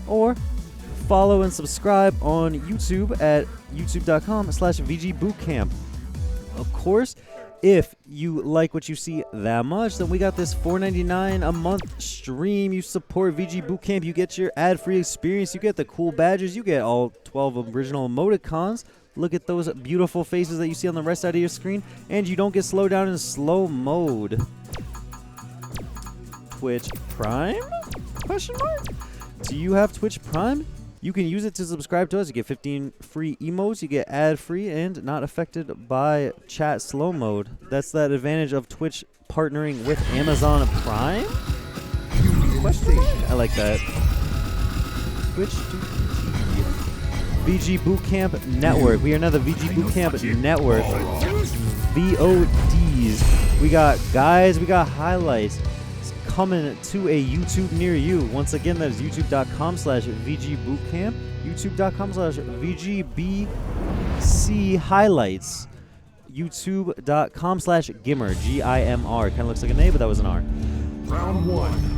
or follow and subscribe on YouTube at youtube.com/VGBootcamp. Of course, if you like what you see that much, then we got this $4.99 a month stream. You support VG Bootcamp, you get your ad-free experience, you get the cool badges, you get all 12 original emoticons. Look at those beautiful faces that you see on the right side of your screen, and you don't get slowed down in slow mode. Twitch Prime? Question mark? Do you have Twitch Prime? You can use it to subscribe to us. You get 15 free emotes, you get ad-free, and not affected by chat slow mode. That's that advantage of Twitch partnering with Amazon Prime? Question mark? I like that. Twitch VG Bootcamp Network. We are now the VG Bootcamp Network. VODs. We got guides, we got highlights. It's coming to a YouTube near you. Once again, that is youtube.com/VGBootcamp. youtube.com/VGBC highlights. youtube.com/Gimmer. Gimr. Kind of looks like an A, but that was an R. Round one.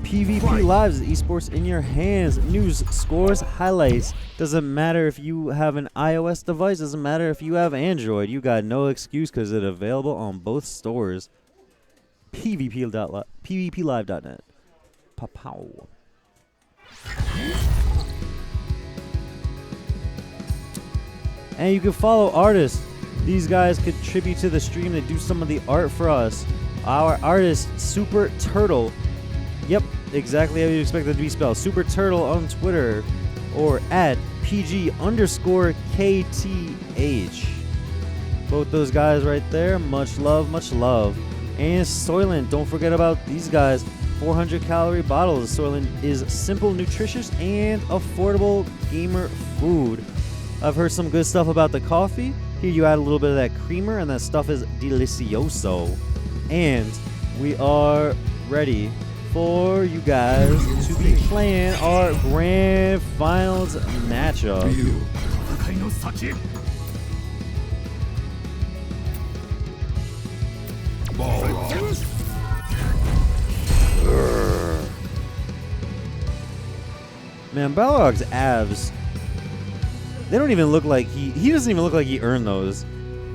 PvP Lives is esports in your hands. News, scores, highlights. Doesn't matter if you have an iOS device. Doesn't matter if you have Android. You got no excuse because it's available on both stores. PvPlive.net. Papow. And you can follow artists. These guys contribute to the stream. They do some of the art for us. Our artist, Super Turtle. Yep, exactly how you expect it to be spelled. Super Turtle on Twitter, or at PG_KTH. Both those guys right there. Much love, much love. And Soylent, don't forget about these guys. 400 calorie bottles. Soylent is simple, nutritious, and affordable gamer food. I've heard some good stuff about the coffee. Here you add a little bit of that creamer, and that stuff is delicioso. And we are ready for you guys to be playing our grand finals matchup. Man, Balrog's abs, they don't even look like he doesn't even look like he earned those.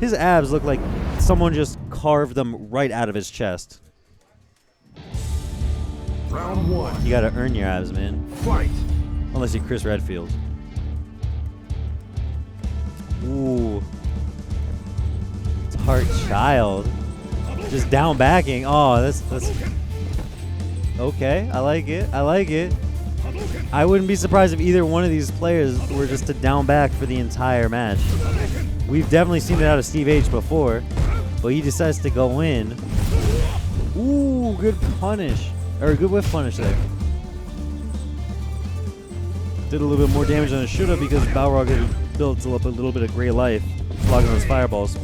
His abs look like someone just carved them right out of his chest. Round one. You gotta earn your abs, man. Fight. Unless you're Chris Redfield. Ooh. It's Heart Child. Just down backing. Oh, that's okay. I like it. I like it. I wouldn't be surprised if either one of these players were just to down back for the entire match. We've definitely seen it out of Steve H before, but he decides to go in. Ooh, good punish. Or a good whiff punish there. Did a little bit more damage than it should have because Balrog had built up a little bit of gray life blocking those fireballs.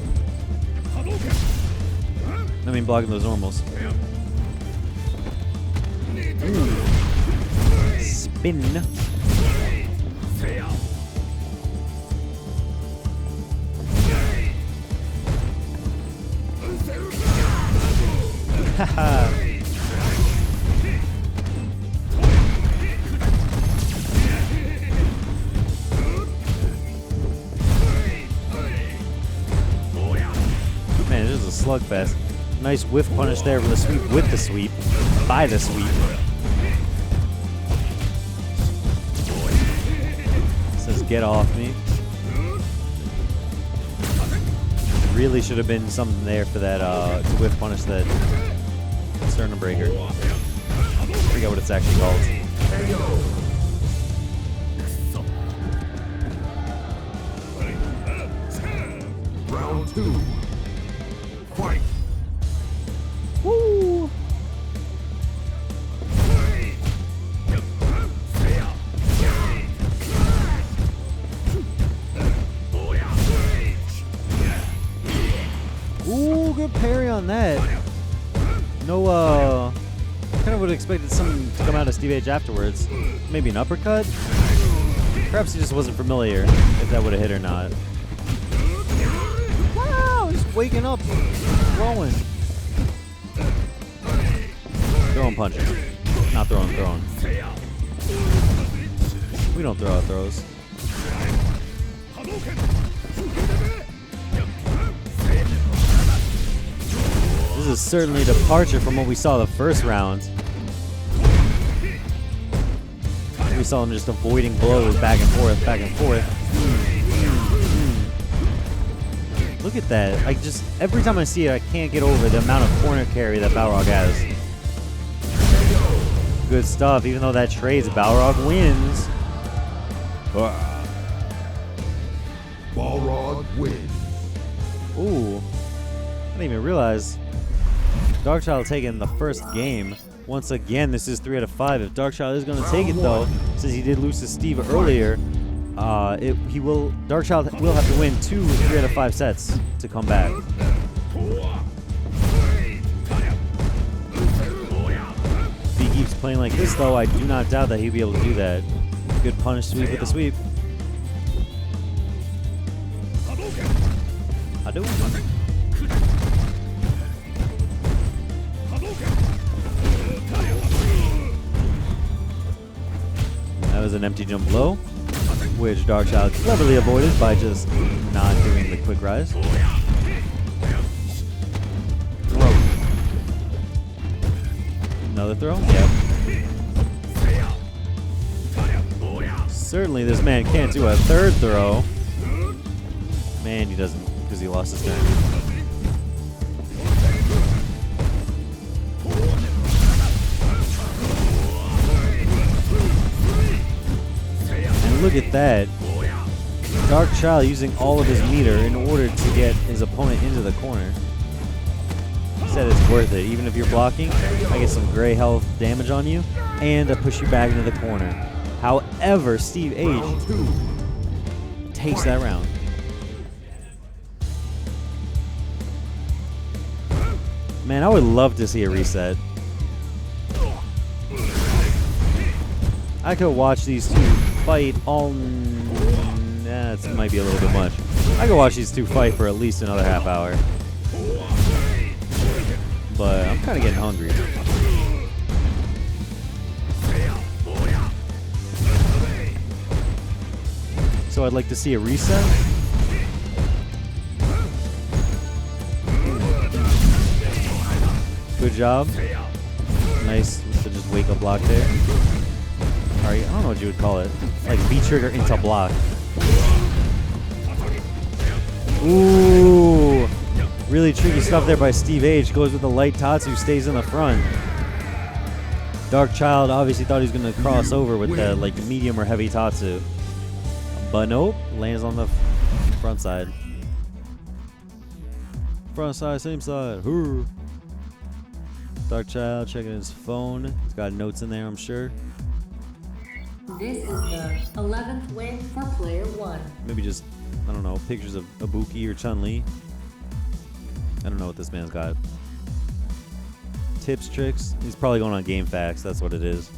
I mean blocking those normals. Ooh. Bin. Haha. Man, this is a slugfest. Nice whiff punish there for the sweep with the sweep. By the sweep. Says get off me. Really should have been something there for that to whiff punish that sternum breaker. I forget what it's actually called. Round 2. Fight. Woo! Ooh, good parry on that. No, kind of would have expected something to come out of Steve H afterwards. Maybe an uppercut? Perhaps he just wasn't familiar if that would have hit or not. Wow, he's waking up, throwing. Throwing punches. Not throwing, throwing. We don't throw out throws. This is certainly a departure from what we saw the first round. We saw him just avoiding blows back and forth, back and forth. Look at that. I just, every time I see it, I can't get over the amount of corner carry that Balrog has. Good stuff, even though that trades, Balrog wins. Balrog wins. Ooh. I didn't even realize Darkchild taking the first game. Once again, this is 3 out of 5. If Darkchild is going to take it, though, since he did lose to Steve earlier, Darkchild will have to win 2 3 out of 5 sets to come back. If he keeps playing like this, though, I do not doubt that he'll be able to do that. Good punish sweep with the sweep. Hadouken. That was an empty jump low, which Darkchild cleverly avoided by just not doing the quick rise. Throw. Another throw? Yep. Certainly this man can't do a third throw. Man, he doesn't, because he lost his turn. Look at that. Darkchild using all of his meter in order to get his opponent into the corner. He said it's worth it. Even if you're blocking, I get some gray health damage on you, and I push you back into the corner. However, Steve H takes that round. Man, I would love to see a reset. I could watch these two fight all... Nah, that might be a little bit much. I could watch these two fight for at least another half hour. But I'm kind of getting hungry. So I'd like to see a reset. Good job. Nice to just wake up block there. I don't know what you would call it. Like V-trigger into block. Ooh. Really tricky stuff there by Steve H. Goes with the light Tatsu, stays in the front. Darkchild obviously thought he was going to cross over with the like medium or heavy Tatsu. But nope. Lands on the front side. Front side, same side. Hurr. Darkchild checking his phone. He's got notes in there, I'm sure. This is the 11th win for player 1. Maybe just, I don't know, pictures of Ibuki or Chun-Li. I don't know what this man's got. Tips, tricks. He's probably going on Game Facts. That's what it is.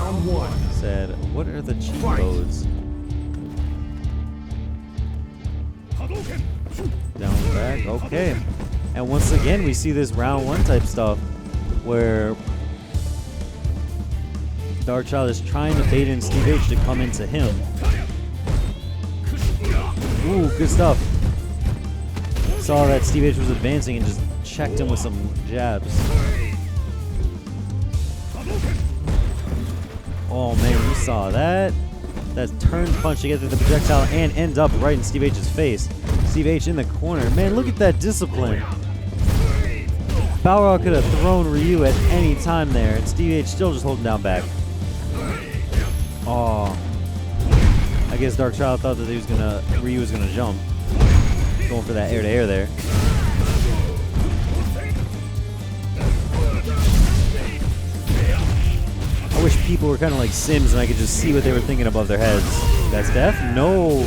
Round one. Said, what are the cheat Fight. codes? Down back, okay. And once again, we see this round one type stuff where Darkchild is trying to bait in Steve H to come into him. Ooh, good stuff. Saw that Steve H was advancing and just checked him with some jabs. Oh man, you saw that? That turn punch to get to the projectile and end up right in Steve H's face. Steve H in the corner. Man, look at that discipline. Balrog could have thrown Ryu at any time there, and Steve H still just holding down back. Oh. I guess Darkchild thought that Ryu was gonna jump. Going for that air-to-air there. I wish people were kind of like Sims and I could just see what they were thinking above their heads. That's death? No.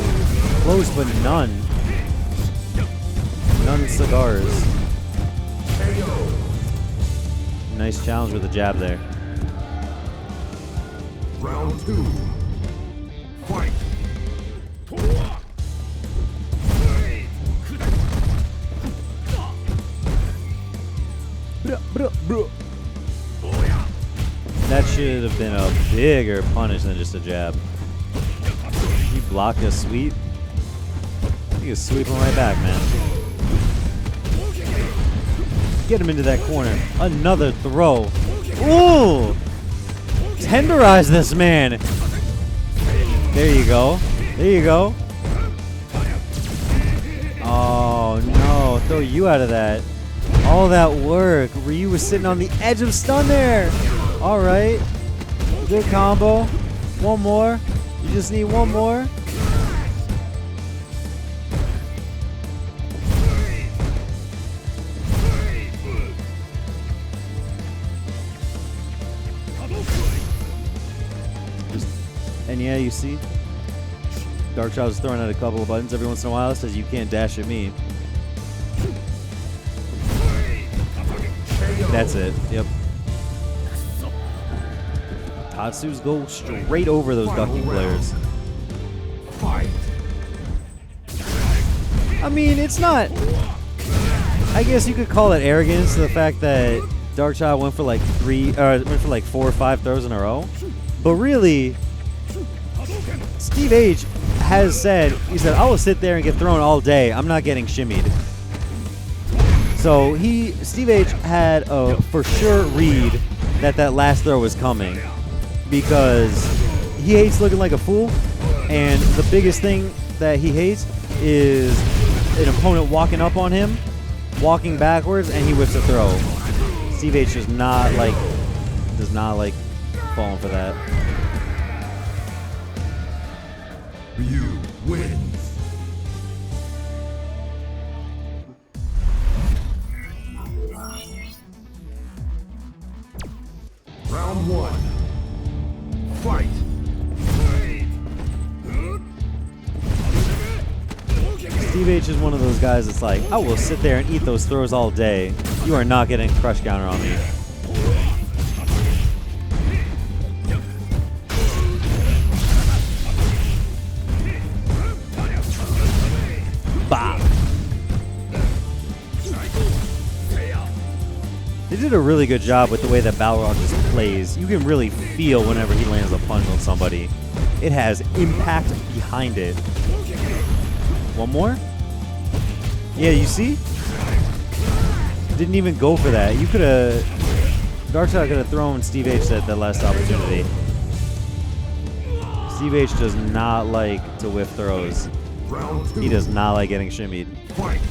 Close, but none. None cigars. Nice challenge with the jab there. Round two. Fight. That should have been a bigger punish than just a jab. You block a sweep. You can sweep him right back, man. Get him into that corner. Another throw. Ooh! Tenderize this man. There you go. There you go. Oh no, throw you out of that. All that work. Ryu was sitting on the edge of stun there. All right. Good combo. One more. You just need one more. And yeah, you see, Darkchild is throwing out a couple of buttons every once in a while. It says you can't dash at me. That's it. Yep. Tatsu's go straight over those ducking players. Fight. I mean, it's not. I guess you could call it arrogance, the fact that Darkchild went for like 4 or 5 throws in a row. But really, Steve H has said, he said, I will sit there and get thrown all day. I'm not getting shimmied. So Steve H had a for sure read that last throw was coming, because he hates looking like a fool, and the biggest thing that he hates is an opponent walking up on him, walking backwards, and he whips a throw. Steve H does not like falling for that. Ryu wins. Round one. Fight. Steve H is one of those guys that's like, I will sit there and eat those throws all day. You are not getting a crush counter on me. Bah. They did a really good job with the way that Balrog just plays. You can really feel whenever he lands a punch on somebody. It has impact behind it. One more? Yeah, you see? Didn't even go for that. You could have... Darkchild could have thrown Steve H at the last opportunity. Steve H does not like to whiff throws. Round two. He does not like getting shimmied. Fight.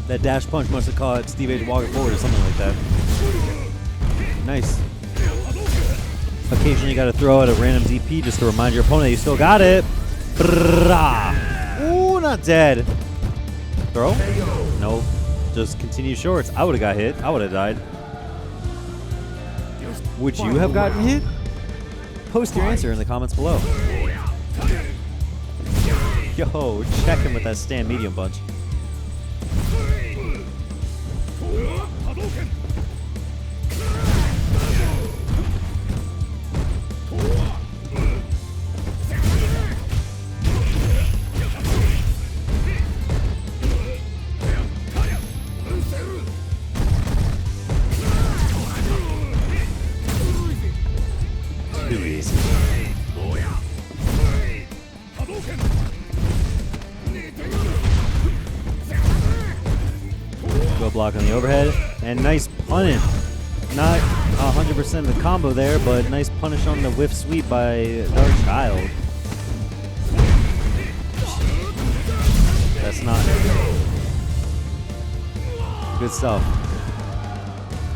That dash punch must have caught Steve H walking forward or something like that. Nice. Occasionally you gotta throw out a random DP just to remind your opponent you still got it. Brrrah. Ooh, not dead. Throw? Nope. Just continue shorts. I would have got hit. I would have died. Would you have gotten hit? Post your answer in the comments below. Yo, check him with that stand medium punch. Too easy. Go block on the overhead. And nice punish. Not 100% the combo there, but nice punish on the whiff sweep by Dark Child. That's not good stuff.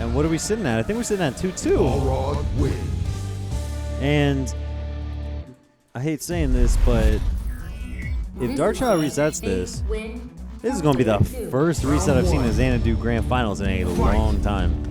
And what are we sitting at? I think we're sitting at 2-2. Balrog wins. And I hate saying this, but if Dark Child resets this, this is going to be the first reset I've seen in Xanadu Grand Finals in a long time.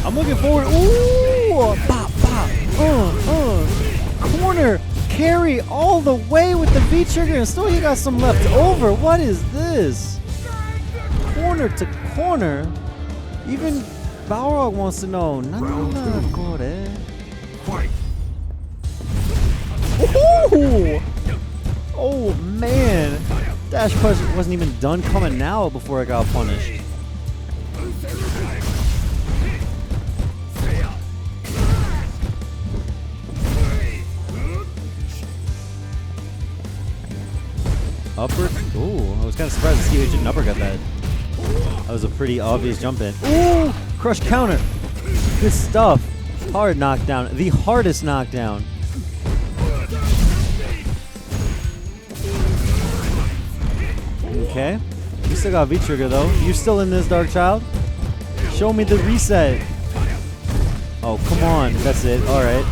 I'm looking forward. Ooh! Bop, bop. Corner carry all the way with the V trigger, and still you got some left over. What is this? Corner to corner. Even Balrog wants to know. Fight. Ooh! Oh man. Dash punch wasn't even done coming out before I got punished. Upper. Ooh, I was kind of surprised to see you didn't uppercut that. That was a pretty obvious jump in. Ooh, crush counter. Good stuff. Hard knockdown. The hardest knockdown. Okay. You still got V-Trigger though. You still in this, Dark Child? Show me the reset. Oh, come on. That's it. Alright.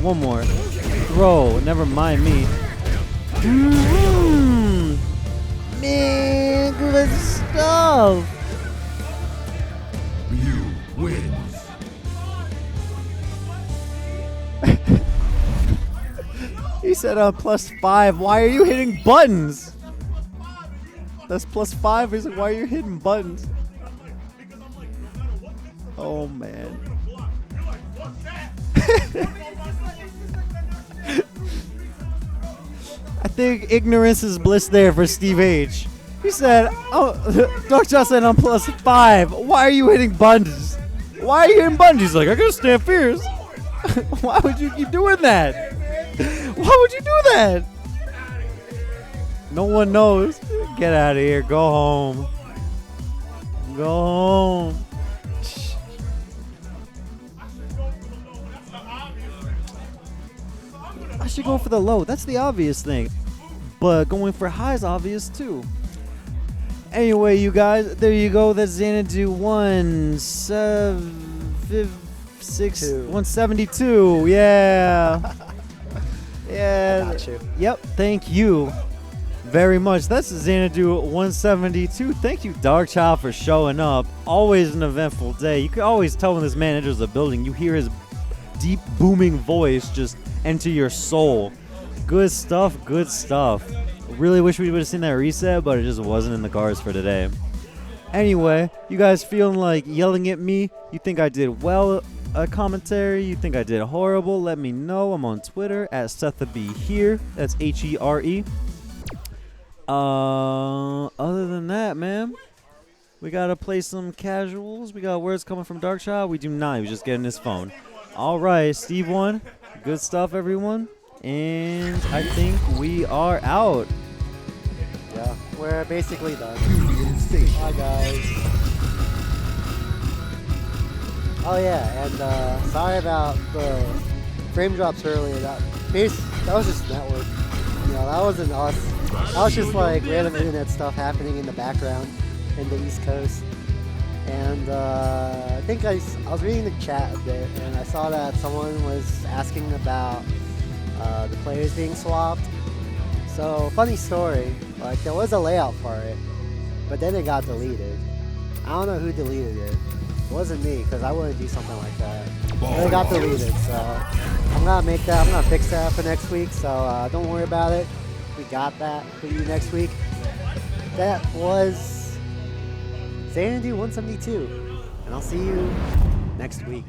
One more. Throw. Never mind me. Man, good stuff. Ryu wins. He said +5. Why are you hitting buttons? That's +5. He's like, why are you hitting buttons? Oh man. I think ignorance is bliss there for Steve H. He said, oh, Dark Child said I'm +5. Why are you hitting buttons? Why are you hitting buttons? He's like, I gotta stand fierce. Why would you keep doing that? Why would you do that? No one knows. Get out of here. Go home. Go home. I should go for the low. That's the obvious thing. But going for high is obvious too. Anyway, you guys, there you go. That's Xanadu 172. Yeah. Yeah. I got you. Yep. Thank you very much. That's Xanadu 172. Thank you, Dark Child, for showing up. Always an eventful day. You can always tell when this man enters the building. You hear his deep, booming voice just enter your soul. Good stuff. Good stuff. Really wish we would have seen that reset, but it just wasn't in the cards for today. Anyway, you guys feeling like yelling at me? You think I did well at commentary? You think I did horrible? Let me know. I'm on Twitter at SethaB here. That's HERE. Other than that, man, we gotta play some casuals. We got words coming from Dark Child. We do not. He was just getting his phone. All right, Steve won. Good stuff, everyone. And I think we are out. Yeah, we're basically done. Union Station. Bye, guys. Oh yeah, and sorry about the frame drops earlier. That was just network. You know, that wasn't us. That was just like random internet stuff happening in the background in the East Coast. And I think I was reading the chat a bit, and I saw that someone was asking about the players being swapped. So, funny story, like there was a layout for it, but then it got deleted. I don't know who deleted it. It wasn't me, because I wouldn't do something like that. But it got deleted, so I'm gonna fix that for next week, so don't worry about it. We got that for you next week. That was Xanadu 172, and I'll see you next week.